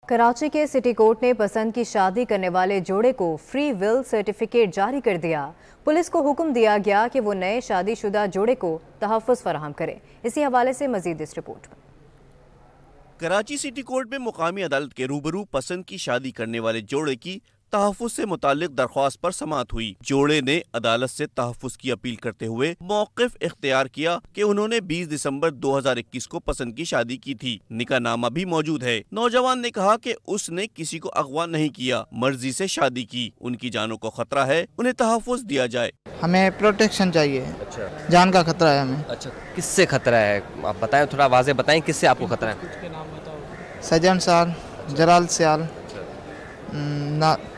کراچی کے city court نے پسند کی شادی کرنے والے جوڑے کو فری ول سرٹیفکیٹ جاری کر دیا۔ پولیس کو حکم دیا گیا کہ وہ نئے شادی شدہ جوڑے کو تحفظ فراہم کرے۔ اسی حوالے سے مزید اس رپورٹ میں۔ کراچی سٹی کورٹ میں مقامی عدالت کے روبرو پسند کی شادی کرنے والے جوڑے کی تحفظ سے متعلق درخواست پر سماعت ہوئی۔ جوڑے نے عدالت سے تحفظ کی اپیل کرتے ہوئے موقف اختیار کیا کہ انہوں نے 20 دسمبر 2021 کو پسند کی شادی کی تھی۔ نکاح نامہ بھی موجود ہے۔ نوجوان نے کہا کہ اس نے کسی کو اغوا نہیں کیا، مرضی سے شادی کی۔ ان کی جانوں کو خطرہ ہے، انہیں تحفظ دیا جائے۔ ہمیں پروٹیکشن چاہیے، جان کا خطرہ ہے ہمیں۔ اچھا، کس سے خطرہ ہے آپ بتائیں، تھوڑا واضح بتائیں کس سے آپ کو خطرہ ہے؟ سجن سیال، جلال سیال،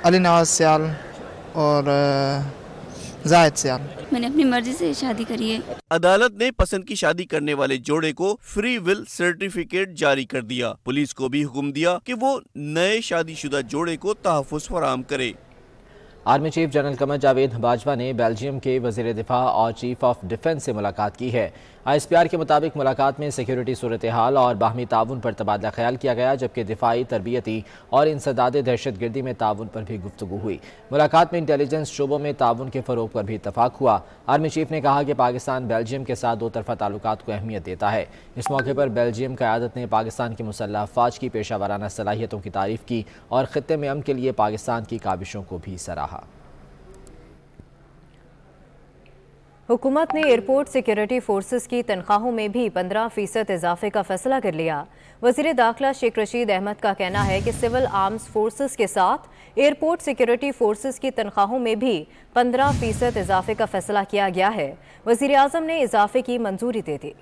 علی نواز سیال اور زاہد سیال۔ میں نے اپنی مرضی سے شادی کری ہے۔ عدالت نے پسند کی شادی کرنے والے جوڑے کو فری ول سرٹیفکیٹ جاری کر دیا۔ پولیس کو بھی حکم دیا کہ وہ نئے شادی شدہ جوڑے کو تحفظ فراہم کرے۔ Army chief general Qamar Javed Bajwa نے بیلجیم کے وزیر دفاع اور چیف آف ڈیفنس سے ملاقات کی ہے۔ ISPR کے مطابق ملاقات میں سیکیورٹی صورتحال اور باہمی تعاون پر تبادلہ خیال کیا گیا، جبکہ دفاعی، تربیتی اور انسداد دہشت گردی میں تعاون پر بھی گفتگو ہوئی۔ ملاقات میں انٹیلیجنس شعبوں میں تعاون کے فروغ پر بھی اتفاق ہوا۔ آرمی چیف نے کہا کہ پاکستان بیلجیم کے ساتھ دو طرفہ تعلقات کو اہمیت دیتا ہے۔ اس موقع پر بیلجیم قیادت نے پاکستان کی مسلح افواج کی پیشہ ورانہ صلاحیتوں کی تعریف کی اور خطے میں امن کے لیے پاکستان کی کاوشوں کو بھی سراہا۔ حکومت نے ایئرپورٹ سیکیورٹی فورسز کی تنخواہوں میں بھی 15% اضافے کا فیصلہ کر لیا۔ وزیر داخلہ شیخ رشید احمد کا کہنا ہے کہ سول آرمز فورسز کے ساتھ ایئرپورٹ سیکیورٹی فورسز کی تنخواہوں میں بھی 15% اضافے کا فیصلہ کیا گیا ہے۔ وزیر اعظم نے اضافے کی منظوری دے دی۔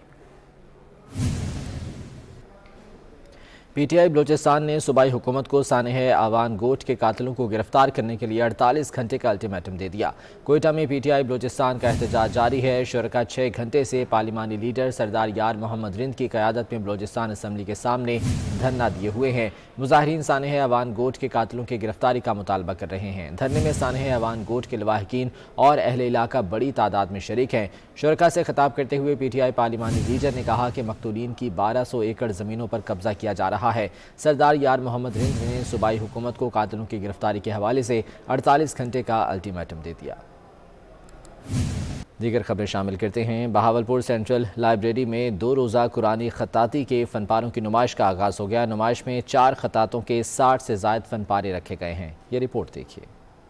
PTI بلوچستان نے صوبائی حکومت کو سانحہ آوان گوٹ کے قاتلوں کو گرفتار کرنے کے لیے 48 گھنٹے کا الٹیمیٹم دے دیا۔ کوئٹہ میں PTI بلوچستان کا احتجاج جاری ہے۔ شرکاء 6 گھنٹے سے پارلیمانی لیڈر سردار یار محمد رند کی قیادت میں بلوچستان اسمبلی کے سامنے دھرنا دیے ہوئے ہیں۔ مظاہرین سانحہ آوان گوٹ کے قاتلوں کی گرفتاری کا مطالبہ کر رہے ہیں۔ دھرنے میں سانحہ آوان گوٹ کے لواحقین اور اہل علاقہ بڑی تعداد میں شریک ہیں۔ شرکاء سے خطاب کرتے ہوئے PTI پارلیمانی لیڈر نے کہا کہ مقتولین کی 1200 ایکڑ زمینوں پر قبضہ کیا جا رہا ہے۔ سردار یار محمد رند نے صوبائی حکومت کو قاتلوں کی گرفتاری کے حوالے سے 48 گھنٹے کا الٹیمیٹم دے دیا۔ دیگر خبریں شامل کرتے ہیں۔ بہاولپور سینٹرل لائبریری میں 2 روزہ قرآنی خطاطی کے فن پاروں کی نمائش کا آغاز ہو گیا۔ نمائش میں 4 خطاطوں کے 60 سے زائد فن پارے رکھے گئے ہیں۔ یہ رپورٹ دیکھیے۔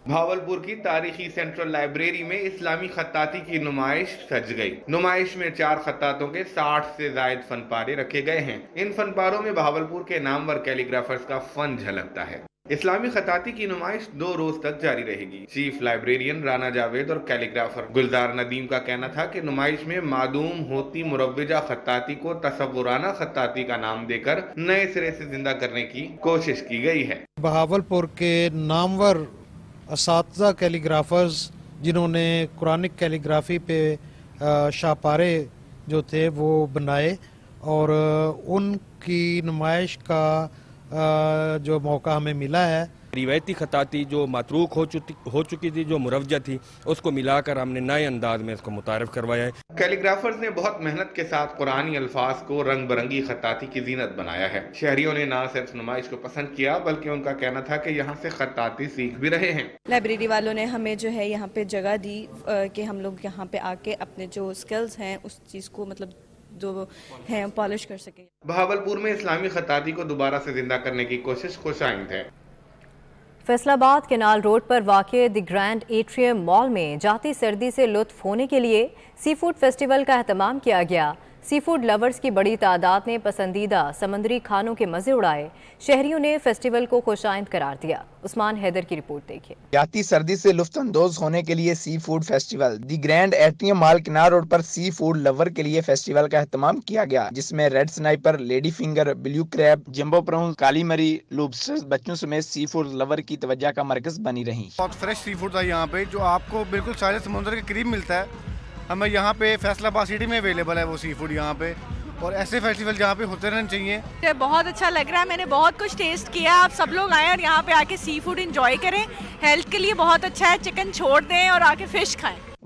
بہاولپور کی تاریخی سینٹرل لائبریری میں اسلامی خطاطی کی نمائش سج گئی۔ نمائش میں 4 خطاطوں کے 60 سے زائد فن پارے رکھے گئے ہیں۔ ان فن پاروں میں بہاولپور کے نامور کیلیگرافرز کا فن جھلکتا ہے۔ اسلامی خطاطی کی نمائش 2 روز تک جاری رہے گی۔ چیف لائبریرین رانا جاوید اور کیلیگرافر گلزار ندیم کا کہنا تھا کہ نمائش میں معدوم ہوتی مروجہ خطاطی کو تصورانہ خطاطی کا نام دے کر نئے سرے سے زندہ کرنے کی کوشش کی گئی ہے۔ بہاولپور کے نامور اساتذہ کیلیگرافرز جنہوں نے قرآنک کیلیگرافی پہ شاہپارے جو تھے وہ بنائے، اور ان کی نمائش کا جو موقع ہمیں ملا ہے۔ روایتی خطاطی جو متروک ہو چکی تھی، جو مروجہ تھی، اس کو ملا کر ہم نے نئے انداز میں اس کو متعارف کروایا ہے۔ کیلیگرافرز نے بہت محنت کے ساتھ قرآنی الفاظ کو رنگ برنگی خطاطی کی زینت بنایا ہے۔ شہریوں نے نہ صرف نمائش کو پسند کیا بلکہ ان کا کہنا تھا کہ یہاں سے خطاطی سیکھ بھی رہے ہیں۔ لائبریری والوں نے ہمیں جو ہے یہاں پہ جگہ دی کہ ہم لوگ یہاں پہ آ کے اپنے جو سکلز ہیں اس چیز کو جو ہیں پالش کر سکیں۔ بہاولپور میں اسلامی خطاطی کو دوبارہ سے زندہ کرنے کی کوشش خوش آئند ہے۔ فیصل آباد کینال روڈ پر واقع دی گرینڈ ایٹریم مال میں جاتی سردی سے لطف ہونے کے لیے سی فوڈ فیسٹیول کا اہتمام کیا گیا۔ سی فوڈ لورز کی بڑی تعداد نے پسندیدہ سمندری کھانوں کے مزے اڑائے۔ شہریوں نے فیسٹیول کو خوش آئند قرار دیا۔ عثمان حیدر کی رپورٹ دیکھیے۔ جاتی سردی سے لطف اندوز ہونے کے لیے seafood festival the Grand Atrium Mall Canal Road پر سی فوڈ لور کے لیے فیسٹیول کا اہتمام کیا گیا، جس میں red snapper, lady finger, blue crab, jumbo prawns, calamari, lobster بچوں سمیت سی فوڈ لور کی توجہ کا مرکز بنی رہی۔ بہت فریش سی فوڈ تھا یہاں پہ، جو آپ کو بالکل ساحل سمندر کے قریب ملتا ہے۔ ہمیں یہاں پہ فیصل آباد سٹی میں اویلیبل ہے وہ سی فوڈ یہاں پہ، اور ایسے فیسٹیول جہاں پہ ہوتے رہنے چاہیے۔ بہت اچھا لگ رہا ہے، میں نے بہت کچھ ٹیسٹ کیا۔ آپ سب لوگ آئیں اور یہاں پہ آ کے سی فوڈ انجوائے کریں، ہیلتھ کے لیے بہت اچھا ہے۔ چکن چھوڑ دیں اور آ کے فش کھائیں۔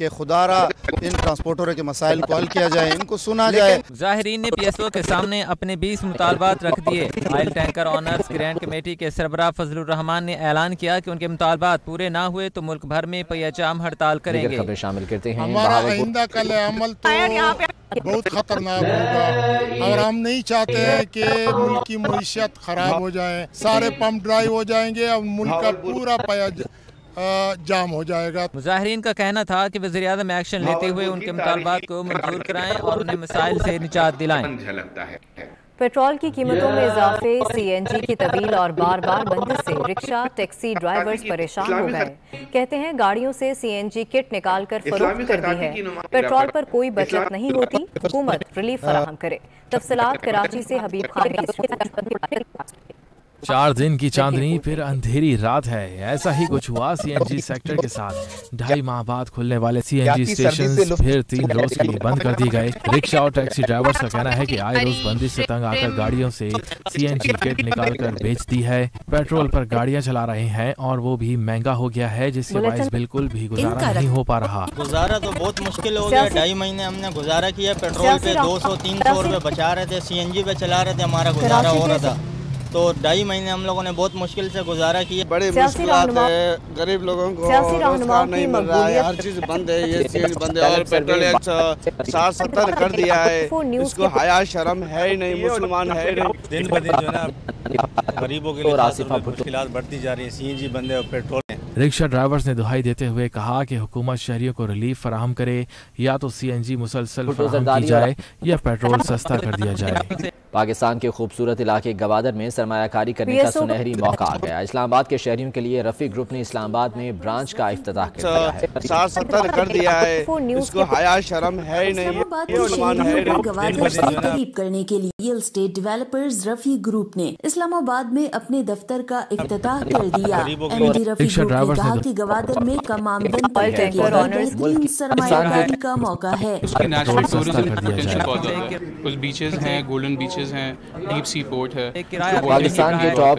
کہ خدا را ان ٹرانسپورٹروں کے مسائل کو حل کیا جائے، ان کو سنا جائے۔ ظاہرین نے PSO کے سامنے اپنے 20 مطالبات رکھ دیے۔ Oil tanker honours grand committee کے سربراہ فضل الرحمان نے اعلان کیا کہ ان کے مطالبات پورے نہ ہوئے تو ملک بھر میں پریچام ہڑتال کریں گے۔ خبریں شامل کرتے ہیں۔ ہمارا آئندہ کل عمل تو بہت خطرناک ہوگا اور ہم نہیں چاہتے ہیں کہ ملک کی معیشت خراب ہو جائے، سارے پمپ ڈرائی ہو جائیں گے اور ملک کا پورا جام ہو جائے گا۔ مظاہرین کا کہنا تھا کہ وزیر اعظم ایکشن لیتے ہوئے ان کے مطالبات کو منظور کرائیں اور انہیں مسائل سے نجات دلائیں۔ پیٹرول کی قیمتوں میں اضافے، CNG کی طویل اور بار بار بندش سے رکشہ ٹیکسی ڈرائیورز پریشان ہو گئے۔ کہتے ہیں گاڑیوں سے CNG کٹ نکال کر فروخت کر دی ہے، پیٹرول پر کوئی بچت نہیں ہوتی، حکومت ریلیف فراہم کرے۔ تفصیلات کراچی سے حبیب خان کی۔ 4 دن کی چاندنی پھر اندھیری رات ہے، ایسا ہی کچھ ہوا CNG سیکٹر کے ساتھ۔ 2.5 ماہ بعد کھلنے والے CNG اسٹیشن پھر 3 روز کے لیے بند کر دی گئے۔ رکشہ اور ٹیکسی ڈرائیورز کا کہنا ہے کہ آئے روز بندش سے تنگ آ کر گاڑیوں سے CNG کٹ نکال کر بیچ دی ہے۔ پیٹرول پر گاڑیاں چلا رہے ہیں اور وہ بھی مہنگا ہو گیا ہے، جس کے باعث بالکل بھی گزارا نہیں ہو پا رہا۔ گزارا تو بہت مشکل ہو گیا، 2.5 مہینے ہم نے گزارا کیا، پیٹرول پہ 200-300 روپے بچا رہے تھے، CNG پہ چلا رہے تھے، ہمارا گزارا ہو رہا تھا، تو 2.5 مہینے ہم لوگوں نے بہت مشکل سے گزارا کیا۔ بڑے مشکلات ہے، غریب لوگوں کو روزگار نہیں مل رہا ہے، ہر چیز بند ہے، یہ چیز بند ہے، اور پیٹرول 60-70 کر دیا ہے، اس کو حیا شرم ہے ہی نہیں، مسلمان ہے ہی نہیں۔ دن بدن جو ہے نا غریبوں کے لیے مشکلات بڑھتی جا رہی ہیں، CNG بند ہے اور پیٹرول۔ رکشہ ڈرائیورز نے دہائی دیتے ہوئے کہا کہ حکومت شہریوں کو ریلیف فراہم کرے، یا تو CNG مسلسل فراہم کی جائے یا پیٹرول سستا کر دیا جائے۔ پاکستان کے خوبصورت علاقے گوادر میں سرمایہ کاری کرنے کا سنہری موقع آ گیا۔ اسلام آباد کے شہریوں کے لیے رفیع گروپ نے اسلام آباد میں برانچ کا افتتاح کر دیا ہے۔ 60-70 کر دیا ہے، اس کو حیا شرم ہے ہی نہیں، مسلمان ہے ہی نہیں۔ گوادر سے قریب کرنے کے لیے real estate developers Rafi group نے اسلام آباد میں اپنے دفتر کا افتتاح کر دیا۔ MD رفیع گروپ نے کہا کہ گوادر میں کم آمدن طبقے کے لیے بہترین سرمایہ کاری کا موقع ہے۔ کچھ بیچز ہیں، گولڈن بیچز ہیں، ڈیپ سی پورٹ ہے، پاکستان کے ٹاپ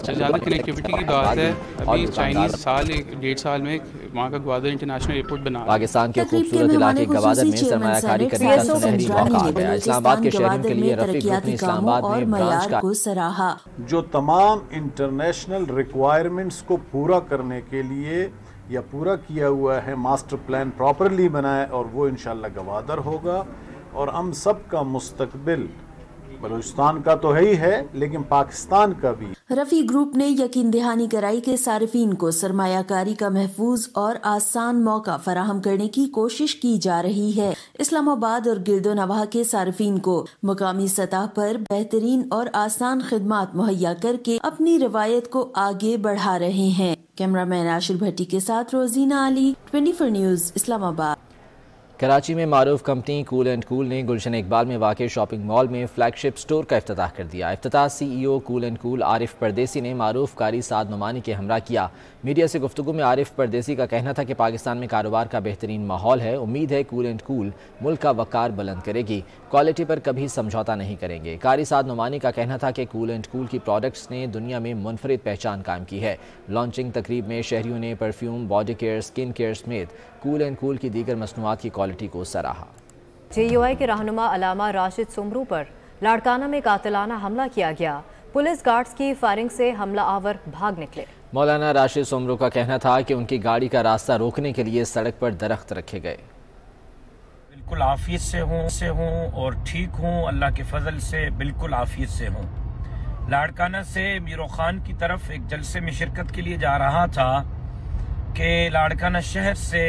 زیادہ کنیکٹیوٹی کی بات ہے۔ ابھی چائنیز سال 1.5 سال میں وہاں کا گوادر انٹرنیشنل ایئرپورٹ بنا۔ پاکستان کے خوبصورت علاقے گوادر میں سرمایہ کاری کرنے کا سنہری موقع آ گیا۔ اسلام آباد کے شہریوں کے لیے رفیع گروپ نے اسلام آباد میں برانچ کا سراہا۔ جو تمام انٹرنیشنل ریکوائرمنٹس کو پورا کرنے کے لیے یا پورا کیا ہوا ہے، ماسٹر پلان پراپرلی بنا ہے، اور وہ انشاءاللہ گوادر ہوگا، اور ہم سب کا مستقبل بلوچستان کا تو ہی ہے لیکن پاکستان کا بھی۔ رفیع گروپ نے یقین دہانی کرائی کہ صارفین کو سرمایہ کاری کا محفوظ اور آسان موقع فراہم کرنے کی کوشش کی جا رہی ہے۔ اسلام آباد اور گرد و نواح کے صارفین کو مقامی سطح پر بہترین اور آسان خدمات مہیا کر کے اپنی روایت کو آگے بڑھا رہے ہیں۔ کیمرہ مین عاشر بھٹی کے ساتھ روزینہ علی، 24 نیوز، اسلام آباد۔ کراچی میں معروف کمپنی کول اینڈ کول نے گلشن اقبال میں واقع شاپنگ مال میں فلیگ شپ سٹور کا افتتاح کر دیا۔ افتتاح CEO کول اینڈ کول عارف پردیسی نے معروف قاری سعد نعمانی کے ہمراہ کیا۔ میڈیا سے گفتگو میں عارف پردیسی کا کہنا تھا کہ پاکستان میں کاروبار کا بہترین ماحول ہے، امید ہے کول اینڈ کول ملک کا وقار بلند کرے گی، کوالٹی پر کبھی سمجھوتہ نہیں کریں گے۔ قاری سعد نعمانی کا کہنا تھا کہ کول اینڈ کول کی پروڈکٹس نے دنیا میں منفرد پہچان قائم کی ہے۔ لانچنگ تقریب میں شہریوں نے پرفیوم، باڈی کیئر، سکن کیئر سمیت کول اینڈ کول کی دیگر مصنوعات کی کوالٹی کو سراہا۔ JUI کے رہنما علامہ راشد سمرو پر لاڑکانہ میں قاتلانہ حملہ کیا گیا، پولیس گارڈز کی فائرنگ سے حملہ آور بھاگ نکلے۔ مولانا راشد سمرو کا کہنا تھا کہ ان کی گاڑی کا راستہ روکنے کے لیے سڑک پر درخت رکھے گئے۔ بالکل عافیت سے ہوں اور ٹھیک ہوں، اللہ کے فضل سے بالکل عافیت سے ہوں۔ لاڑکانہ سے میرو خان کی طرف ایک جلسے میں شرکت کے لیے جا رہا تھا کہ لاڑکانہ شہر سے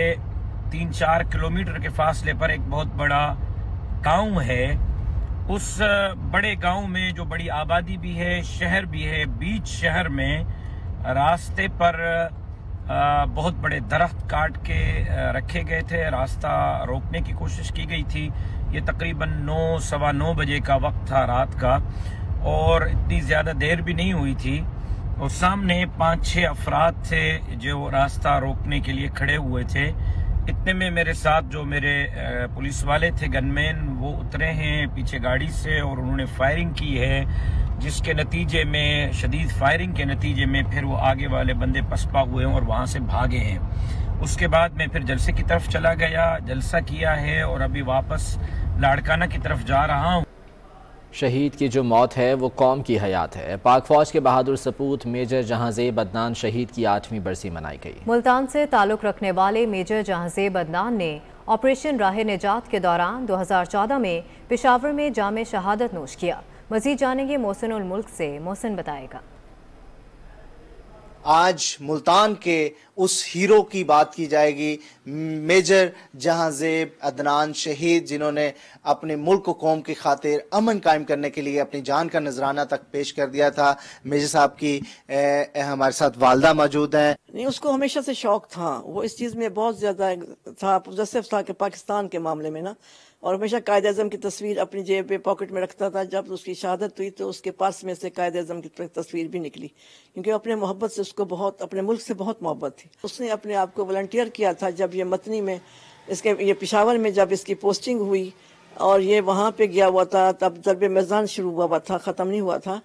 3-4 کلومیٹر کے فاصلے پر ایک بہت بڑا گاؤں ہے۔ اس بڑے گاؤں میں جو بڑی آبادی بھی ہے، شہر بھی ہے، بیچ شہر میں راستے پر بہت بڑے درخت کاٹ کے رکھے گئے تھے، راستہ روکنے کی کوشش کی گئی تھی۔ یہ تقریباً 9-9:15 بجے کا وقت تھا رات کا، اور اتنی زیادہ دیر بھی نہیں ہوئی تھی، اور سامنے 5-6 افراد تھے جو راستہ روکنے کے لیے کھڑے ہوئے تھے۔ اتنے میں میرے ساتھ جو میرے پولیس والے تھے، گن مین، وہ اترے ہیں پیچھے گاڑی سے اور انہوں نے فائرنگ کی ہے، جس کے نتیجے میں شدید فائرنگ کے نتیجے میں پھر وہ آگے والے بندے پسپا ہوئے ہیں اور وہاں سے بھاگے ہیں۔ اس کے بعد میں پھر جلسے کی طرف چلا گیا، جلسہ کیا ہے اور ابھی واپس لاڑکانہ کی طرف جا رہا ہوں۔ شہید کی جو موت ہے وہ قوم کی حیات ہے۔ پاک فوج کے بہادر سپوت میجر جہاں زیب عدنان شہید کی 8ویں برسی منائی گئی۔ ملتان سے تعلق رکھنے والے میجر جہاں زیب عدنان نے آپریشن راہ نجات کے دوران 2014 میں پشاور میں جام شہادت نوش کیا۔ مزید جانیں گے محسن الملک سے، محسن بتائے گا۔ آج ملتان کے اس ہیرو کی بات کی جائے گی، میجر جہاں زیب عدنان شہید، جنہوں نے اپنے ملک و قوم کی خاطر امن قائم کرنے کے لیے اپنی جان کا نذرانہ تک پیش کر دیا تھا۔ میجر صاحب کی ہمارے ساتھ والدہ موجود ہیں۔ نہیں، اس کو ہمیشہ سے شوق تھا، وہ اس چیز میں بہت زیادہ تھا، پوزیسو تھا کہ پاکستان کے معاملے میں نا، اور ہمیشہ قائد اعظم کی تصویر اپنی جیب پہ پاکٹ میں رکھتا تھا۔ جب اس کی شہادت ہوئی تو اس کے پرس میں سے قائد اعظم کی تصویر بھی نکلی، کیونکہ اپنے محبت سے اس کو بہت، اپنے ملک سے بہت محبت تھی۔ اس نے اپنے آپ کو والنٹیئر کیا تھا جب یہ متنی میں یہ پشاور میں جب اس کی پوسٹنگ ہوئی اور یہ وہاں پہ گیا ہوا تھا، تب ضرب میزان شروع ہوا تھا، ختم نہیں ہوا تھا،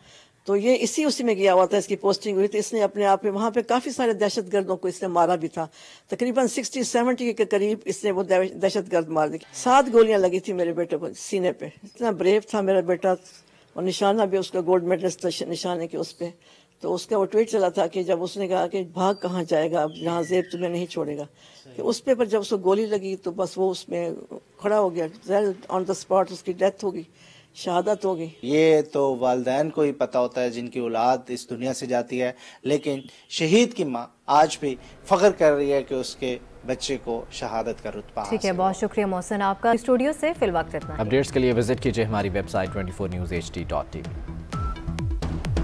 تو یہ اسی میں گیا ہوا تھا، اس کی پوسٹنگ ہوئی، تو اس نے اپنے آپ پہ وہاں پہ کافی سارے دہشت گردوں کو اس نے مارا بھی تھا، تقریباً 60-70 کے قریب اس نے وہ دہشت گرد مار دی۔ 7 گولیاں لگی تھی میرے بیٹے کو سینے پہ، اتنا بریو تھا میرا بیٹا، اور نشانہ بھی اس کا گولڈ میڈلسٹ نشانے کے اس پہ۔ تو اس کا وہ ٹویٹ چلا تھا کہ جب اس نے کہا کہ بھاگ کہاں جائے گا، اب جہاں زیب تمہیں نہیں چھوڑے گا، کہ اس پہ پر جب اس کو گولی لگی تو بس وہ اس میں کھڑا ہو گیا، آن دا اسپاٹ اس کی ڈیتھ ہو گئی، شہادت ہوگی۔ یہ تو والدین کو ہی پتہ ہوتا ہے جن کی اولاد اس دنیا سے جاتی ہے، لیکن شہید کی ماں آج بھی فخر کر رہی ہے کہ اس کے بچے کو شہادت کا رتبہ حاصل۔ ٹھیک ہے، بہت شکریہ محسن آپ کا۔ اسٹوڈیو سے فی الوقت اتنا۔ اپڈیٹس کے لیے وزٹ کیجیے ہماری ویب سائٹ 24newshd.tv۔